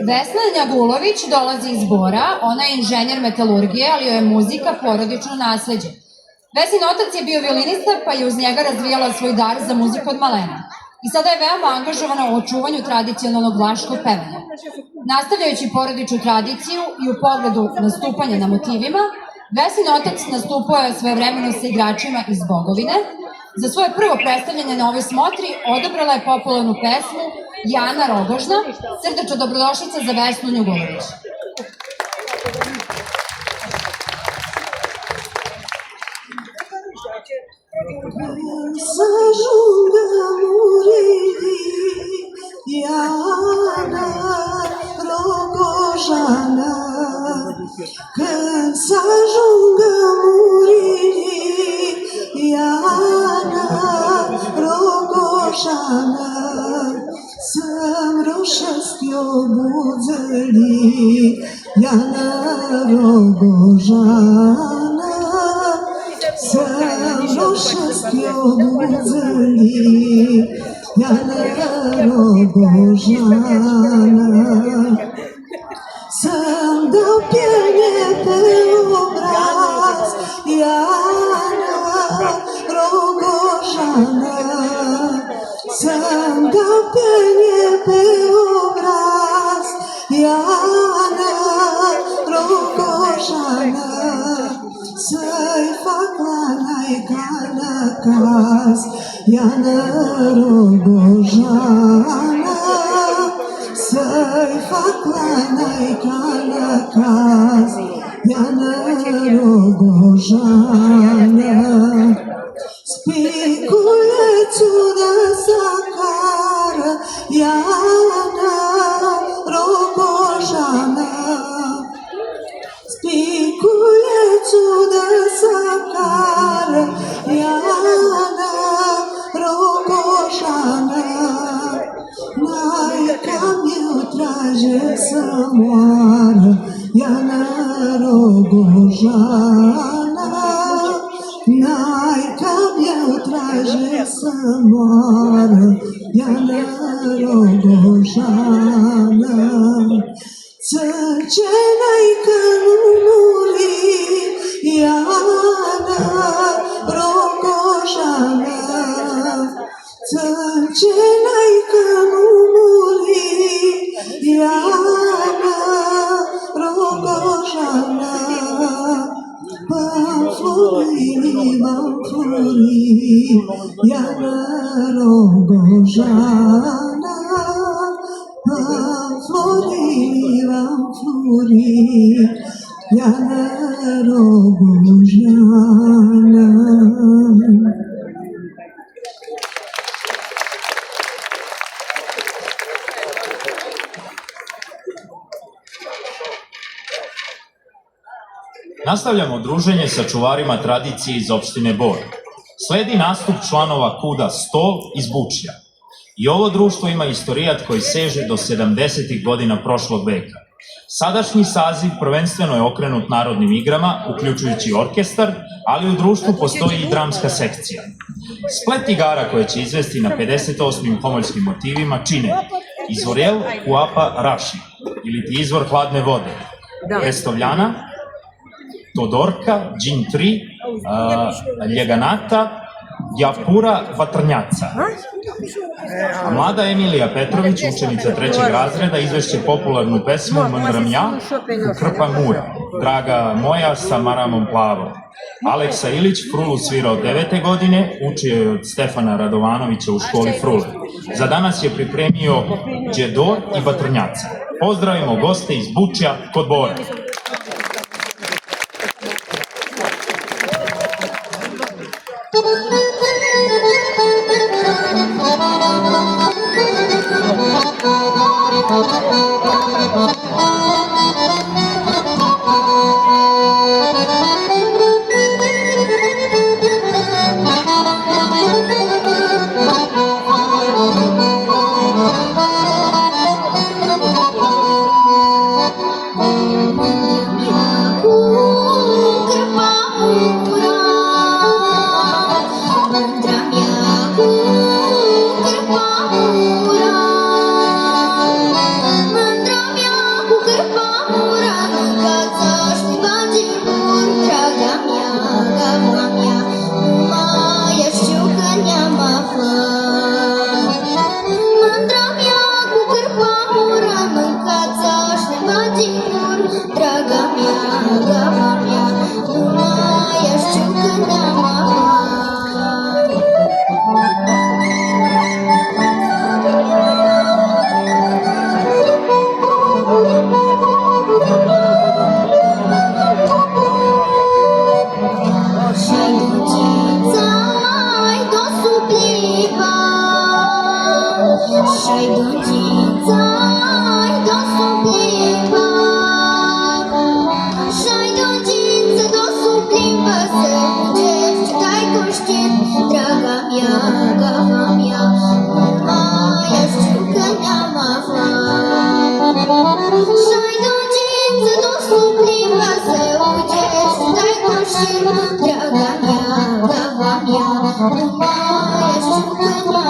Vesna Njagulović dolazi iz Bora, ona je inženjer metalurgije, ali joj je muzika porodično nasleđe. Vesin otac je bio violinista, pa je uz njega razvijala svoj dar za muziku od malena. I sada je veoma angažovana u očuvanju tradicionalnog vlaškog pevanja. Nastavljajući porodičnu tradiciju i u pogledu nastupanja na motivima, Vesin otac nastupao je svojevremeno sa igračima iz Bogovine. Za svoje prvo predstavljanje na ovoj smotri odabrala je popularnu pesmu Jana Rogožna, srdačna dobrodošlica za Vesnu Njagulović. Sažunga muridi Jana Rogožana, kad sažunga muridi Jana Rogožana, sam rošastio budzeli Jana Rogožana, sam rošastio budzeli Jana Rogožana, sam dao pjenje preobraz Jana Rogožana, sam dao pjenje preobraz Jana Rogožana, saj faklana i kanakaz Jana Rogožana, saj faklana i kanakaz Jana Rogožana, spikuje cuda sakara Jana Rogožana, spikuje cuda sakara Jana Rogožana, majka mnie utraže samara Jana Rogožana, majka mnie utraže samara Jana Rogožana, crčena i kanumuli Jana Rogožana, crčena i kanumuli Jana Rogožana, pamfluri Jana Rogožana, pamfluri Jana Rogožana. Nastavljamo druženje sa čuvarima tradicije iz opštine Bor. Sledi nastup članova KUD-a Stol iz Bučja. I ovo društvo ima istorijat koji seže do 70. godina prošlog veka. Sadašnji saziv prvenstveno je okrenut narodnim igrama, uključujući orkestar, ali u društvu postoji i dramska sekcija. Splet igara koje će izvesti na 58. pomoljskim motivima čine Izvorel Kuapa Raši, ili ti izvor hladne vode, Prestovljana, Todorka, Džin 3, Ljeganata, Japura Vatrnjaca. A mlada Emilija Petrović, učenica 3. razreda, izvešće popularnu pesmu Mndram ja, Krpa Mura, Draga moja sa maramom plavom. Aleksa Ilić frulu svira od 9. godine, učio je od Stefana Radovanovića u školi frule. Za danas je pripremio Đedor i Vatrnjaca. Pozdravimo goste iz Bučja kod Bora. Šajdočince dostupnima se uđeš, daj košir, draga mja, moja ščutkanja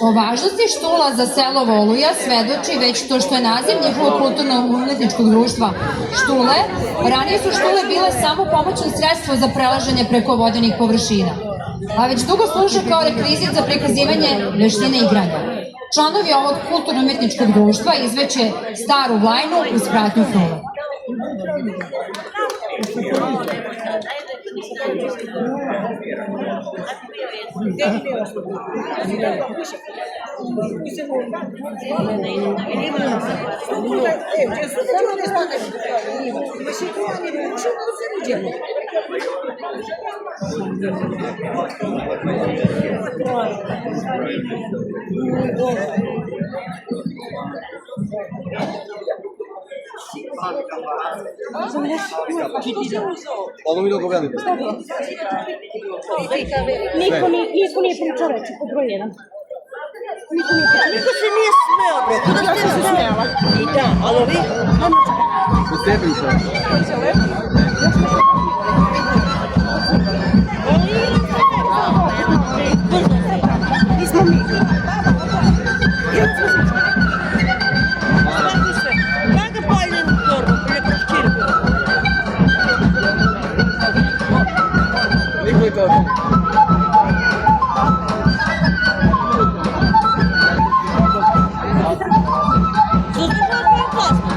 O važnosti Štula za selo Voluja svedoči već to što je naziv njihovog kulturno-umetničkog društva Štule. Ranije su Štule bile samo pomoćno sredstvo za prelaženje preko vodenih površina, a već dugo služe kao rekvizit za prikazivanje veštine igranja. Članovi ovog kulturno-umetničkog društva izveće staru vlajnu uz pratnju frule. Ovo mi dobro gledajte. Niko nije pričao reći pod broj 1. Niko se nije smeo, bre. Kuda ste se smela? I da, ali ovi... Kod tebe išao. Nismo mi. Kako pojden torbu, preko škirku? Niko je to. Suzdržano je klasno.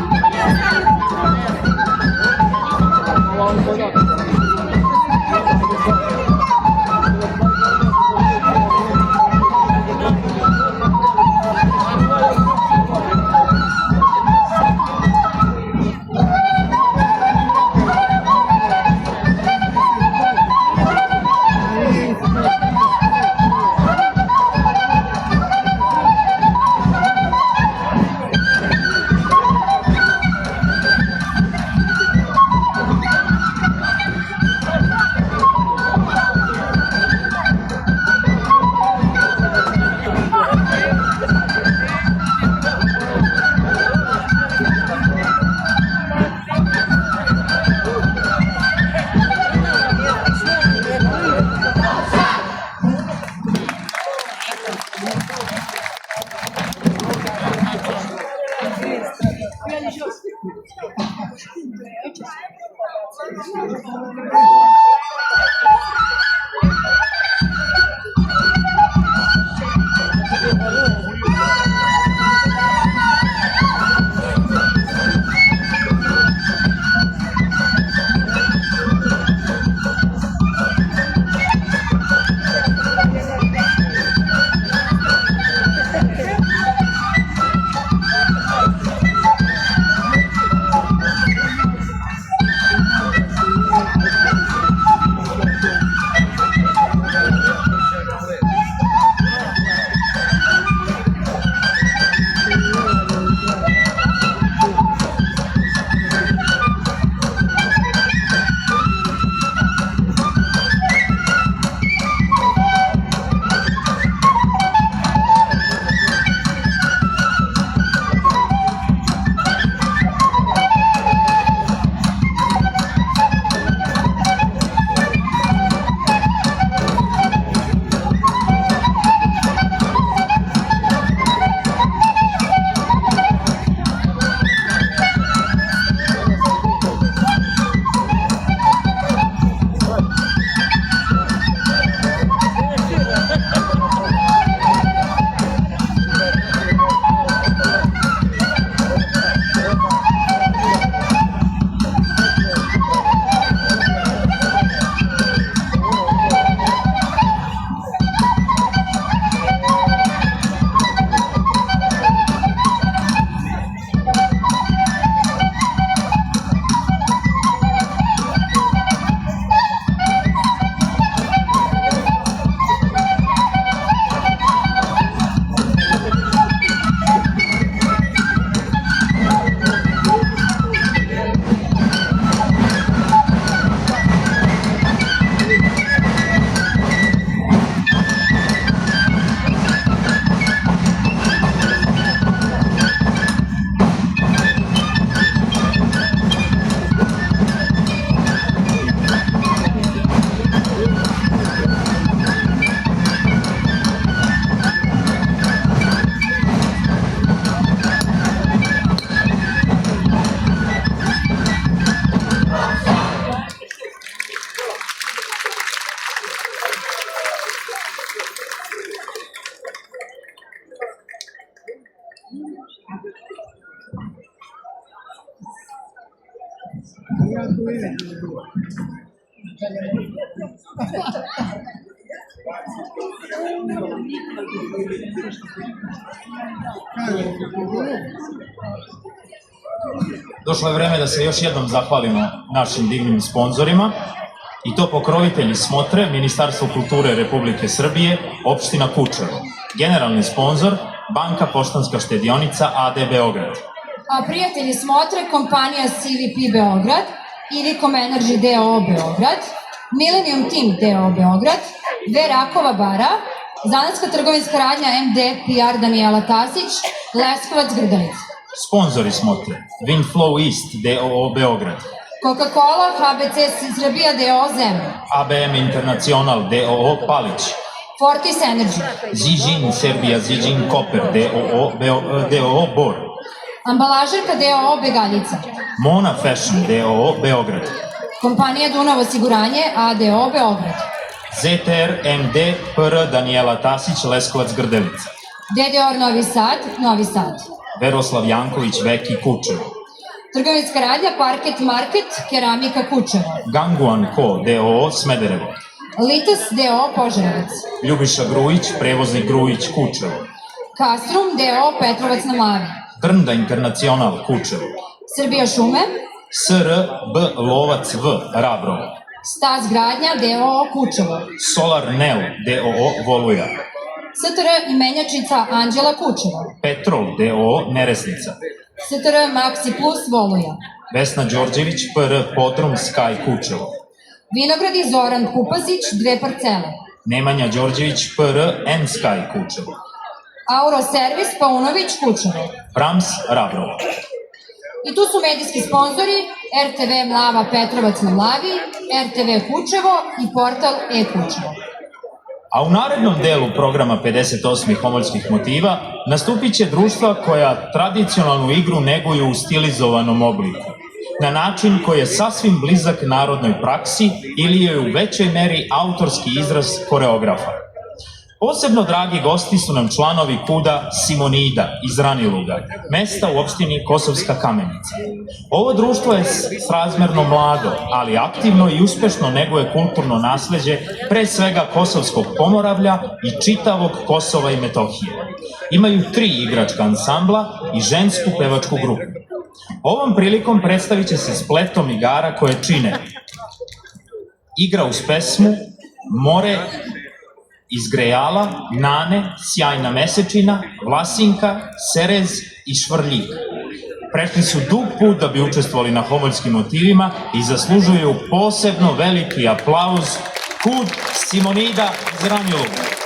Došlo je vreme da se još jednom zahvalimo našim divnim sponzorima, i to pokrovitelji smotre Ministarstvo kulture Republike Srbije, opština Kučevo. Generalni sponzor Banka Poštanska štedionica AD Beograd. A prijatelji smotre kompanija CVP Beograd, Ivicom Energy DOO Beograd, Millennium Team DOO Beograd, Verakova bara, zanatska trgovinska radnja MD PR Danijela Tasić, Leskovac Grdelica. Sponzori smotre Windflow East DOO Beograd, Coca-Cola HBC Srbija DOO Zemlja, ABM Internacional DOO Palić, Fortis Energy, Zijin Serbia Zijin Koper DOO Bor, Ambalažerka DOO Begaljica, Mona Fashion DOO Beograd, kompanija Dunav osiguranje ADO Beograd, ZTR MD PR Danijela Tasić Leskovac Grdelica, DDOR Novi Sad, Novi Sad, Veroslav Janković Veki Kučevo, trgovinska radnja Parket Market, Keramika Kučevo, Ganguan Co DOO Smederevo, Litas DO Požarevac, Ljubiša Grujić Prevoznik Grujić Kučevo, Castrum DO Petrovac na Mlavi, Trnda Internacional Kučevo, Srbija šume, SRB Lovac V Rabrovo, Stas gradnja DO Kučevo, Solar Neo DOO Voluja, STR imenjačica Anđela Kučevo, Petrol DOO Neresnica, STR Maxi Plus Voluja, Vesna Đorđević PR Podrum Sky Kučevo, Vinogradi Zoran Kupazić, 2 parcele, Nemanja Đorđević PR N Sky Kučevo, Auro Servis Paunović Kučevo. Brams Rabrovo. I tu su medijski sponzori RTV Mlava Petrovac na Mlavi, RTV Kučevo i portal e-Kučevo. A u narednom delu programa 58. homoljskih motiva nastupit će društva koja tradicionalnu igru neguju u stilizovanom obliku, na način koji je sasvim blizak narodnoj praksi ili je u većoj meri autorski izraz koreografa. Posebno dragi gosti su nam članovi KUD-a Simonida iz Raniluga, mesta u opštini Kosovska Kamenica. Ovo društvo je srazmerno mlado, ali aktivno i uspešno neguje kulturno nasleđe, pre svega Kosovskog Pomoravlja i čitavog Kosova i Metohije. Imaju 3 igračka ansambla i žensku pevačku grupu. Ovom prilikom predstavit će se spletom igara koje čine Igra uz pesmu, More iz grejala, Nane, Sjajna mesečina, Vlasinka, Serez i Švrljik. Prešli su dug put da bi učestvovali na homoljskim motivima i zaslužuju posebno veliki aplauz KUD Simonida iz Raniluga.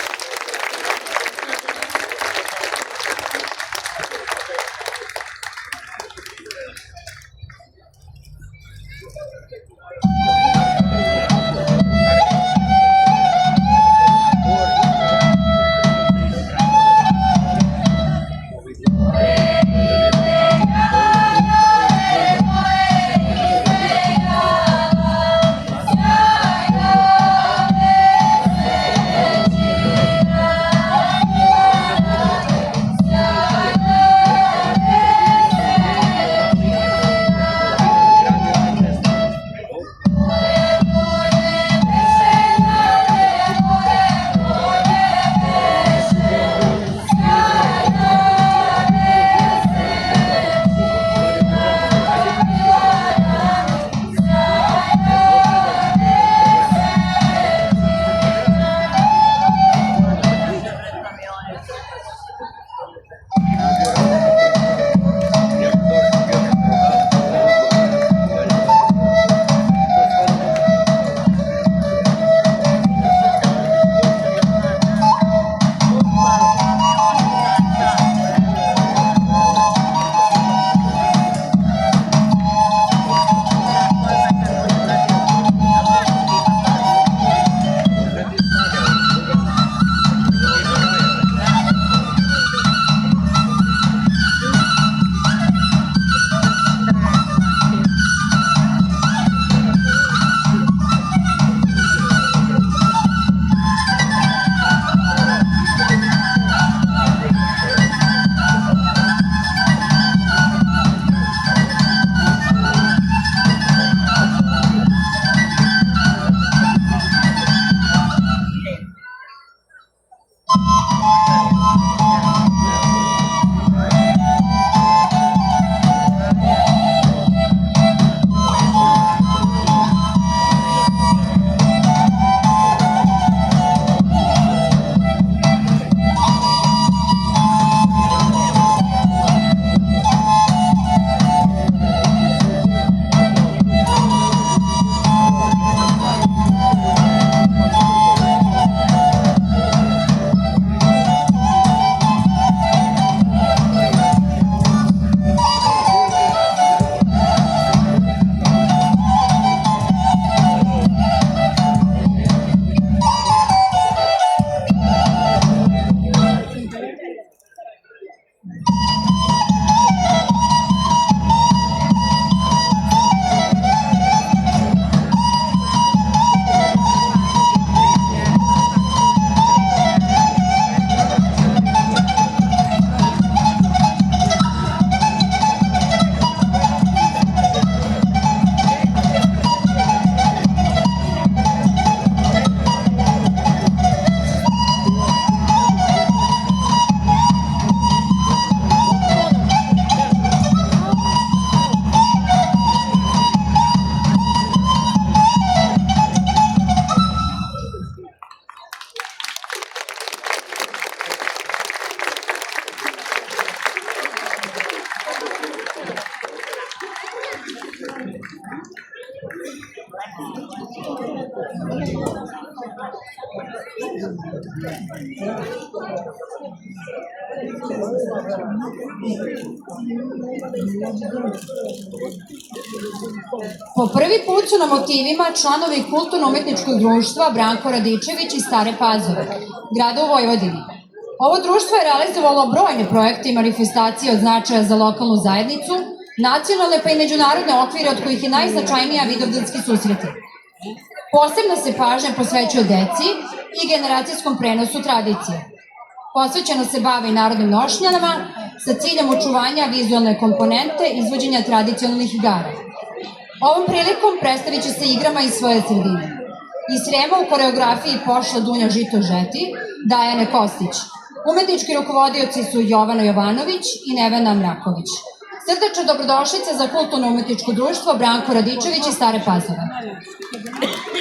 Po prvi put su na motivima članovi Kulturno-umetničkog društva Branko Radičević iz Stare Pazove, grada u Vojvodini. Ovo društvo je realizovalo brojne projekte i manifestacije od značaja za lokalnu zajednicu, nacionalne pa i međunarodne okvire od kojih je najznačajnija Vidovdanski susreti. Posebna se pažnja posvećuje deci i generacijskom prenosu tradicije. Posvećeno se bave i narodnim nošnjama sa ciljem očuvanja vizualne komponente izvođenja tradicionalnih igara. Ovom prilikom predstavit će se igrama iz svoje sredine. Iz Srema u koreografiji pošla Dunja Žito Žeti, Dajane Kostić. Umetnički rukovodioci su Jovana Jovanović i Nevena Mraković. Srdačna dobrodošlica za Kulturno-umetničko društvo Branko Radičević iz Stare Pazove. Thank you.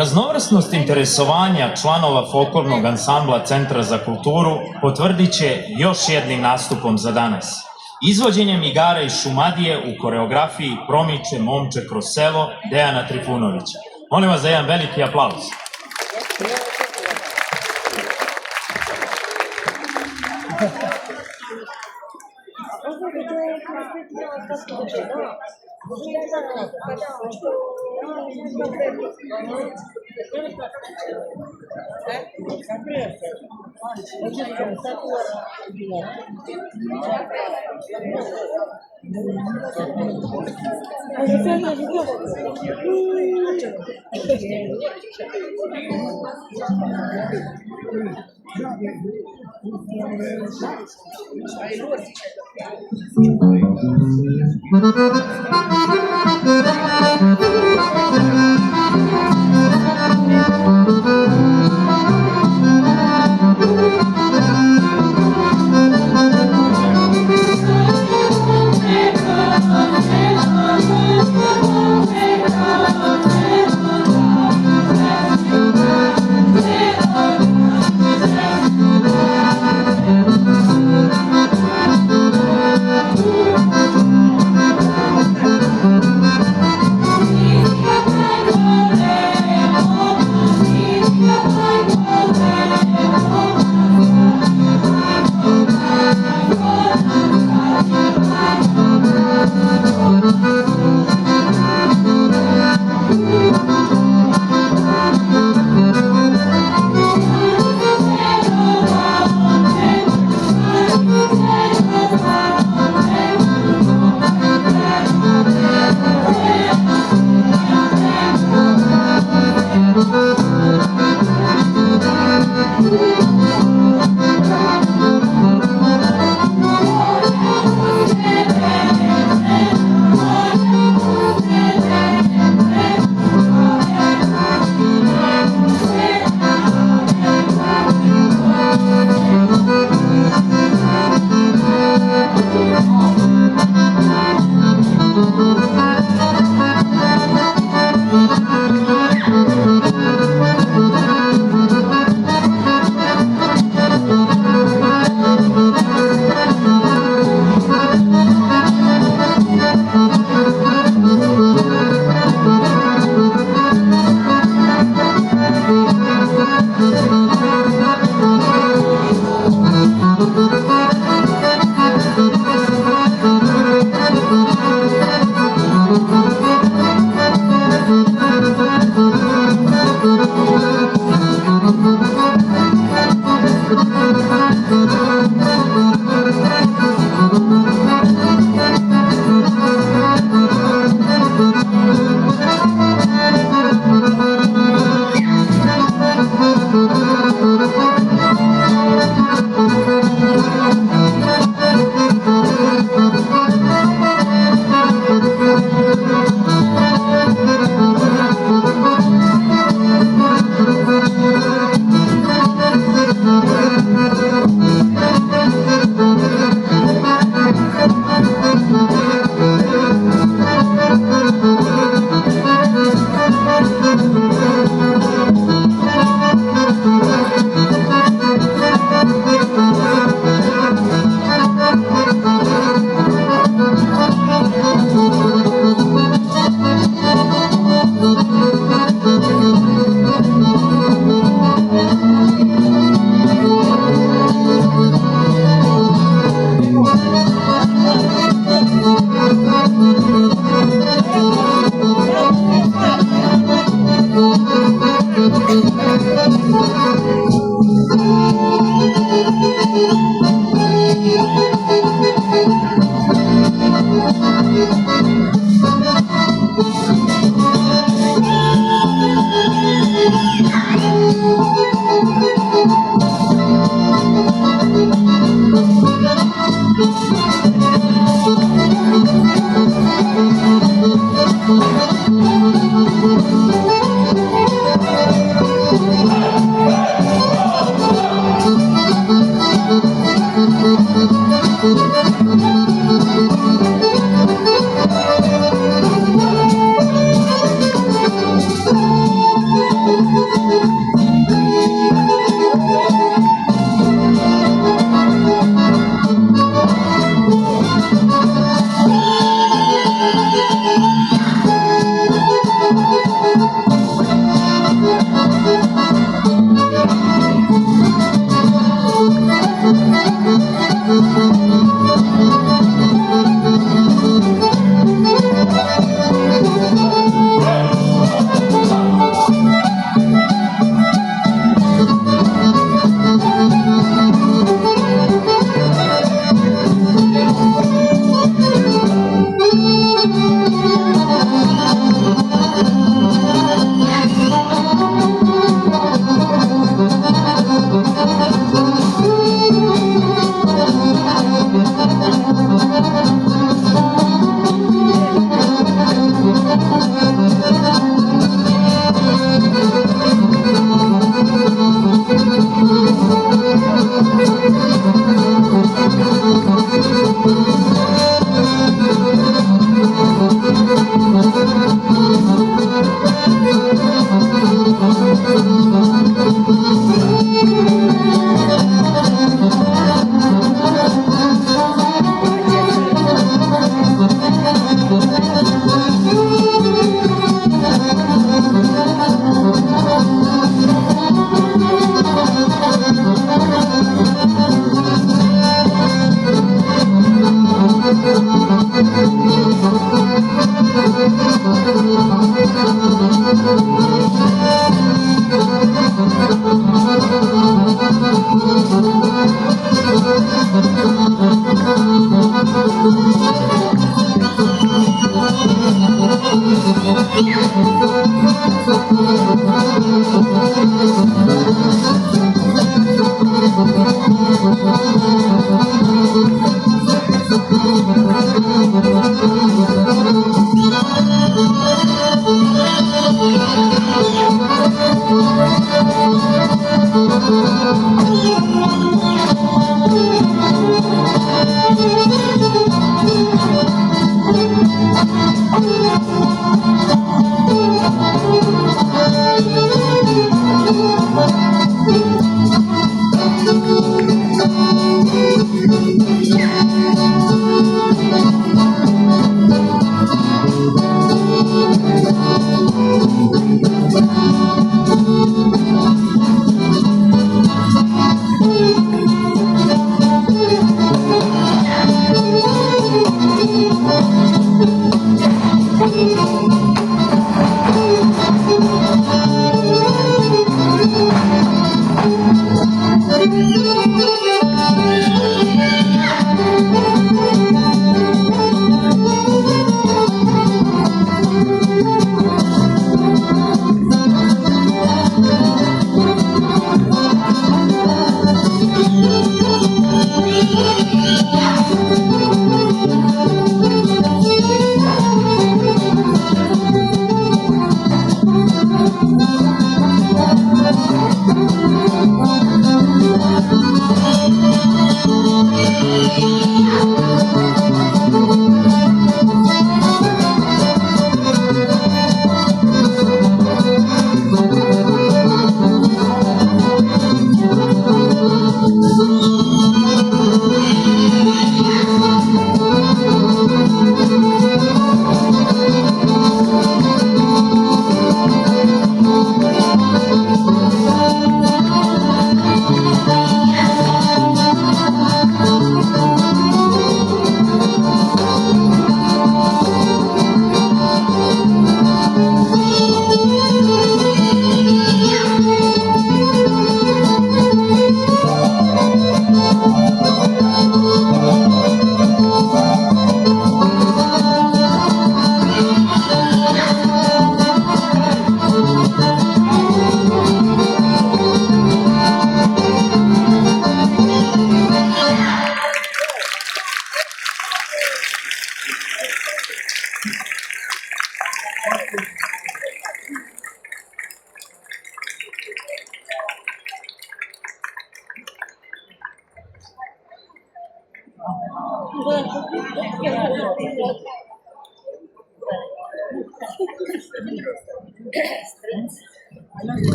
Raznovrsnost interesovanja članova folklornog ansambla Centra za kulturu potvrdit će još jednim nastupom za danas. Izvođenjem igara iz Šumadije u koreografiji Promiče momče kroz selo Dejana Trifunovića. Molim vas za jedan veliki aplauz.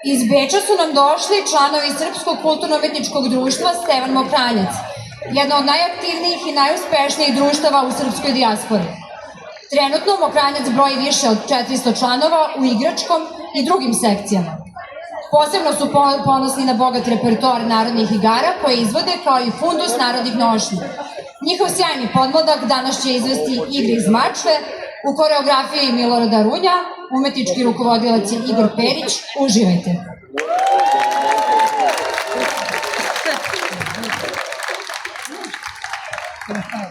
Iz Beča su nam došli članovi Srpskog kulturno-umetničkog društva Stevan Mokranjac, jedno od najaktivnijih i najuspešnijih društava u srpskoj dijaspori. Trenutno Mokranjac broji više od 400 članova u igračkom i drugim sekcijama. Posebno su ponosni na bogat repertoar narodnih igara koje izvode kao i fundus narodnih nošnji. Njihov sjajni podmladak danas će izvesti Igre iz Mačve, u koreografiji Milorada Runja, umetnički rukovodilac je Igor Perić. Uživajte! Oh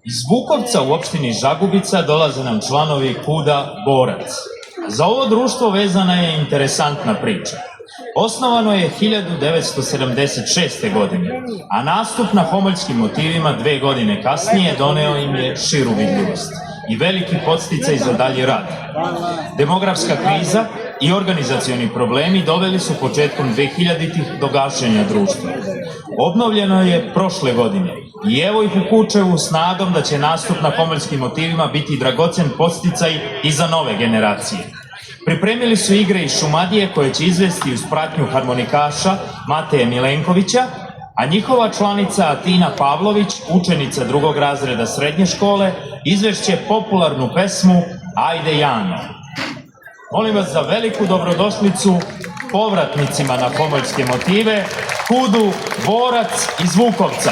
Iz Vukovca u opštini Žagubica dolaze nam članovi KUD-a Borac. Za ovo društvo vezana je interesantna priča. Osnovano je 1976. godine, a nastup na homoljskim motivima 2 godine kasnije doneo im je širu vidljivost i veliki podsticaj za dalji rad. Demografska kriza i organizacioni problemi doveli su početkom 2000-ih do gašenja društva. Obnovljeno je prošle godine i evo ih u Kučevu s nadom da će nastup na homoljskim motivima biti dragocen podsticaj i za nove generacije. Pripremili su igre iz Šumadije koje će izvesti uz pratnju harmonikaša Mateje Milenkovića, a njihova članica Atina Pavlović, učenica 2. razreda srednje škole, izvešće popularnu pesmu Ajde Jano. Molim vas za veliku dobrodošlicu povratnicima na homoljske motive, KUD-u Borac iz Vukovca.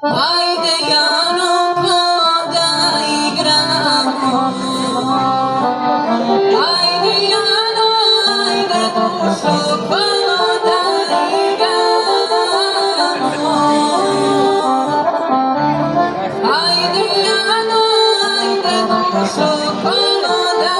Ajde Jano, pa da igramo. Ajde Jano, ajde dušo, pa da igramo. Ajde Jano, ajde dušo, pa da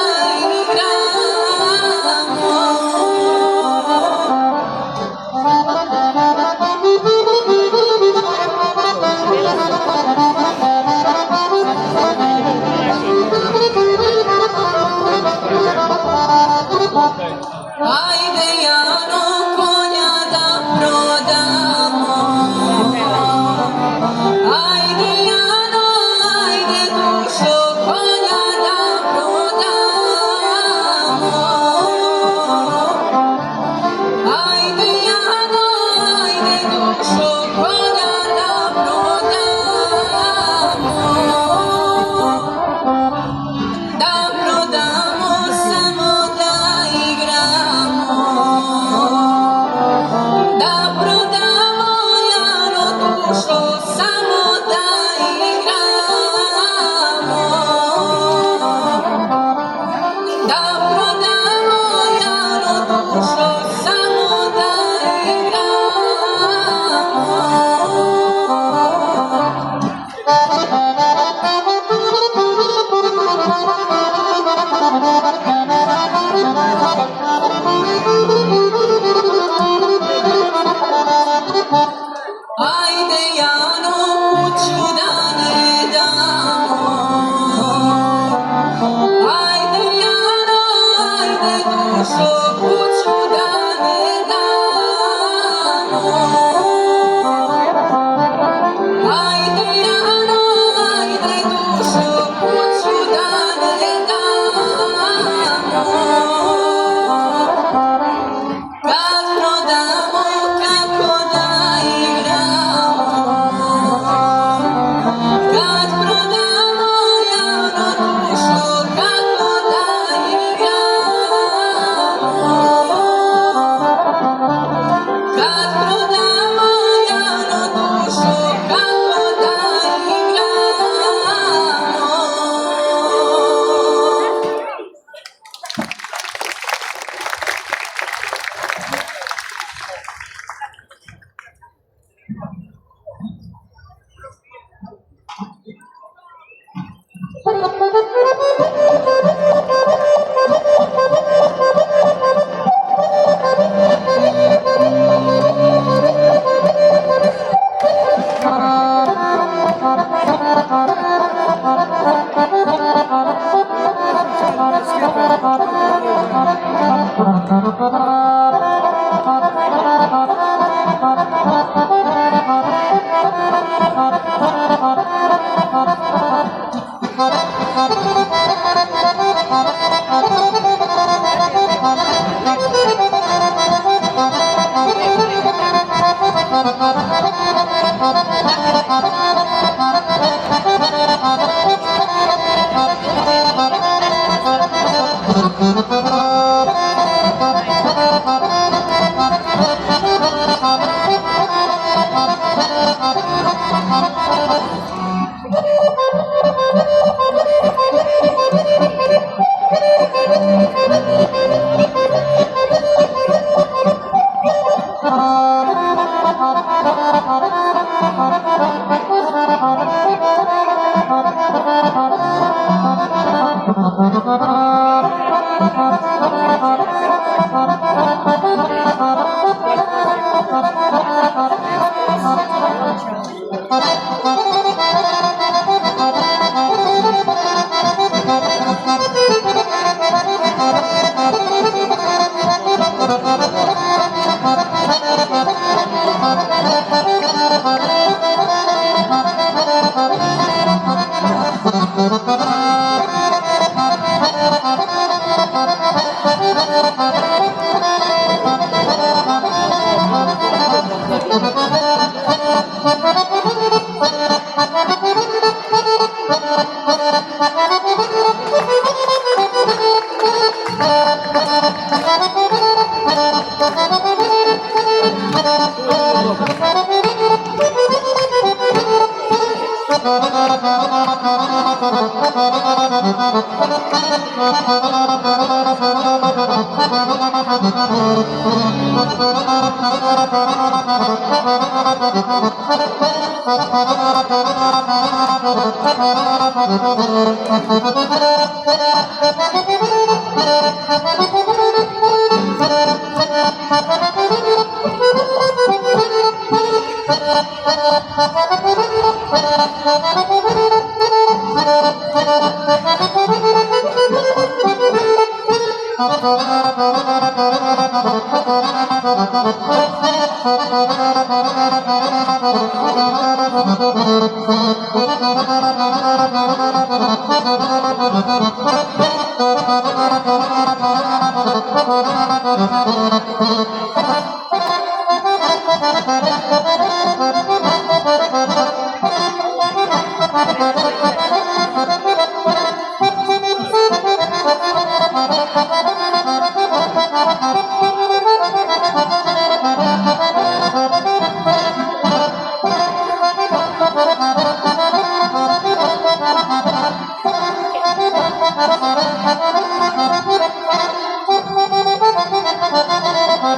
Ajde Jano, konja da prodamo. Ajde Jano, ajde dušo, konja da prodamo. Ajde Jano, ajde dušo, konja da prodamo. Da prodamo samo da igramo. kuću da ne damo. Ajde Jano, ajde dušo, kuću da ne damo. Kad prodamo, kako da igramo. Kad prodamo Jano dušo, kako da igramo. Kad prodamo Jano dušo, kako da igramo.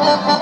Thank you.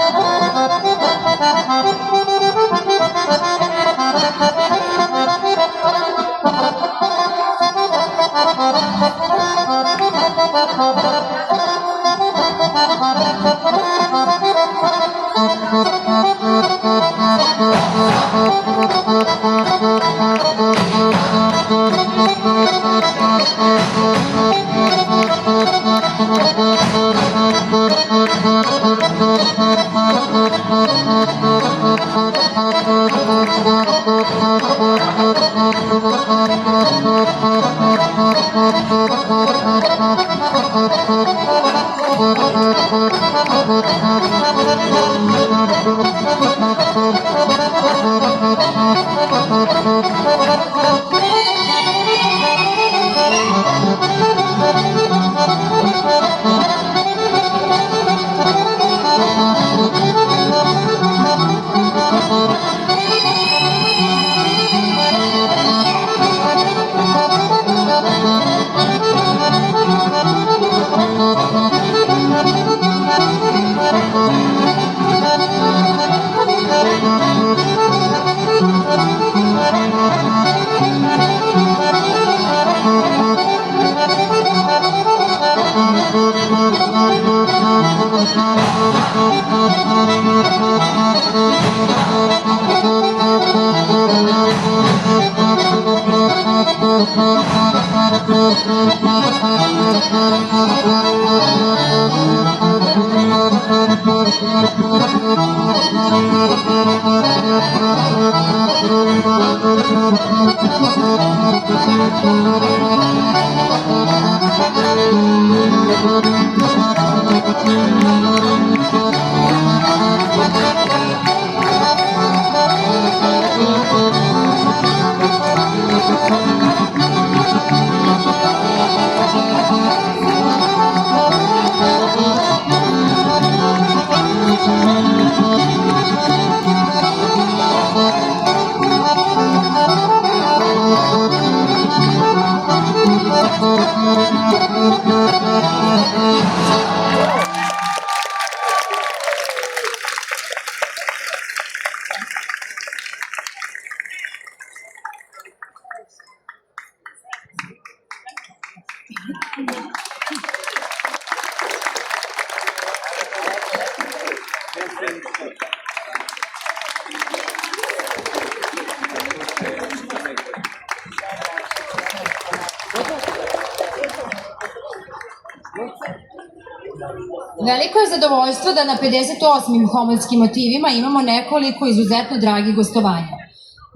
Veliko je zadovoljstvo da na 58. homodskim motivima imamo nekoliko izuzetno dragih gostovanja,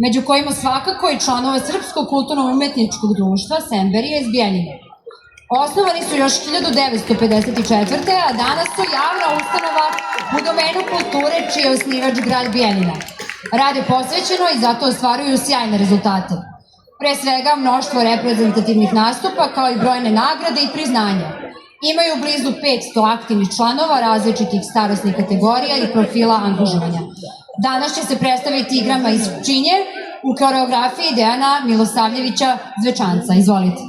među kojima svakako i članova Srpskog kulturno-umetničkog društva Semberija iz Bijeljine. Osnovani su još 1954. a danas su javna ustanova u domenu kulture čiji je osnivač grad Bijeljina. Rad je posvećeno i zato ostvaruju sjajne rezultate. Pre svega mnoštvo reprezentativnih nastupa kao i brojne nagrade i priznanja. Imaju blizu 500 aktivnih članova različitih starosnih kategorija i profila angažovanja. Danas će se predstaviti igrama iz Pčinje u koreografiji Dejana Milosavljevića Zvečanca. Izvolite.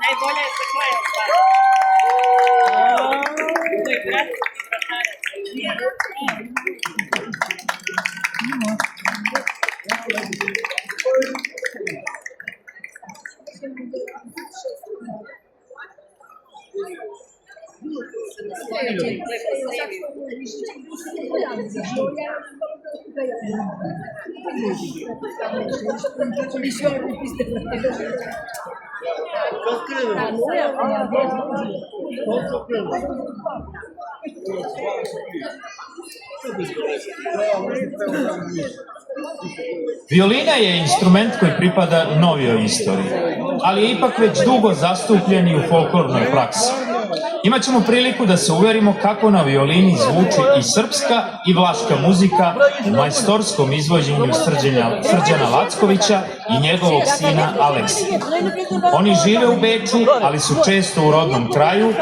Najbolje je se kraja stvari. To je kratko Violina je instrument koji pripada novijoj istoriji, ali je ipak već dugo zastupljen i u folklornoj praksi. Imaćemo priliku da se uverimo kako na violini zvuči i srpska i vlaška muzika u majstorskom izvođenju Srđana Lackovića i njegovog sina Aleksa. Oni žive u Beču, ali su često u rodnom kraju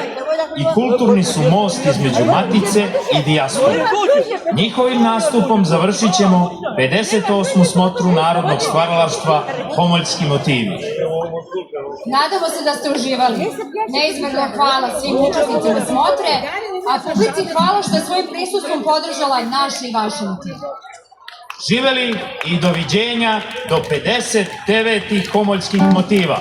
i kulturni su most između matice i dijaspore. Njihovim nastupom završit ćemo 58. smotru narodnog stvaralaštva Homoljski motivi. Nadamo se da ste uživali. Neizmerno hvala svim učesnicima smotre, a publici hvala što je svojim prisustvom podržala naše i vaše motive. Živeli i doviđenja do 59. Homoljskih motiva.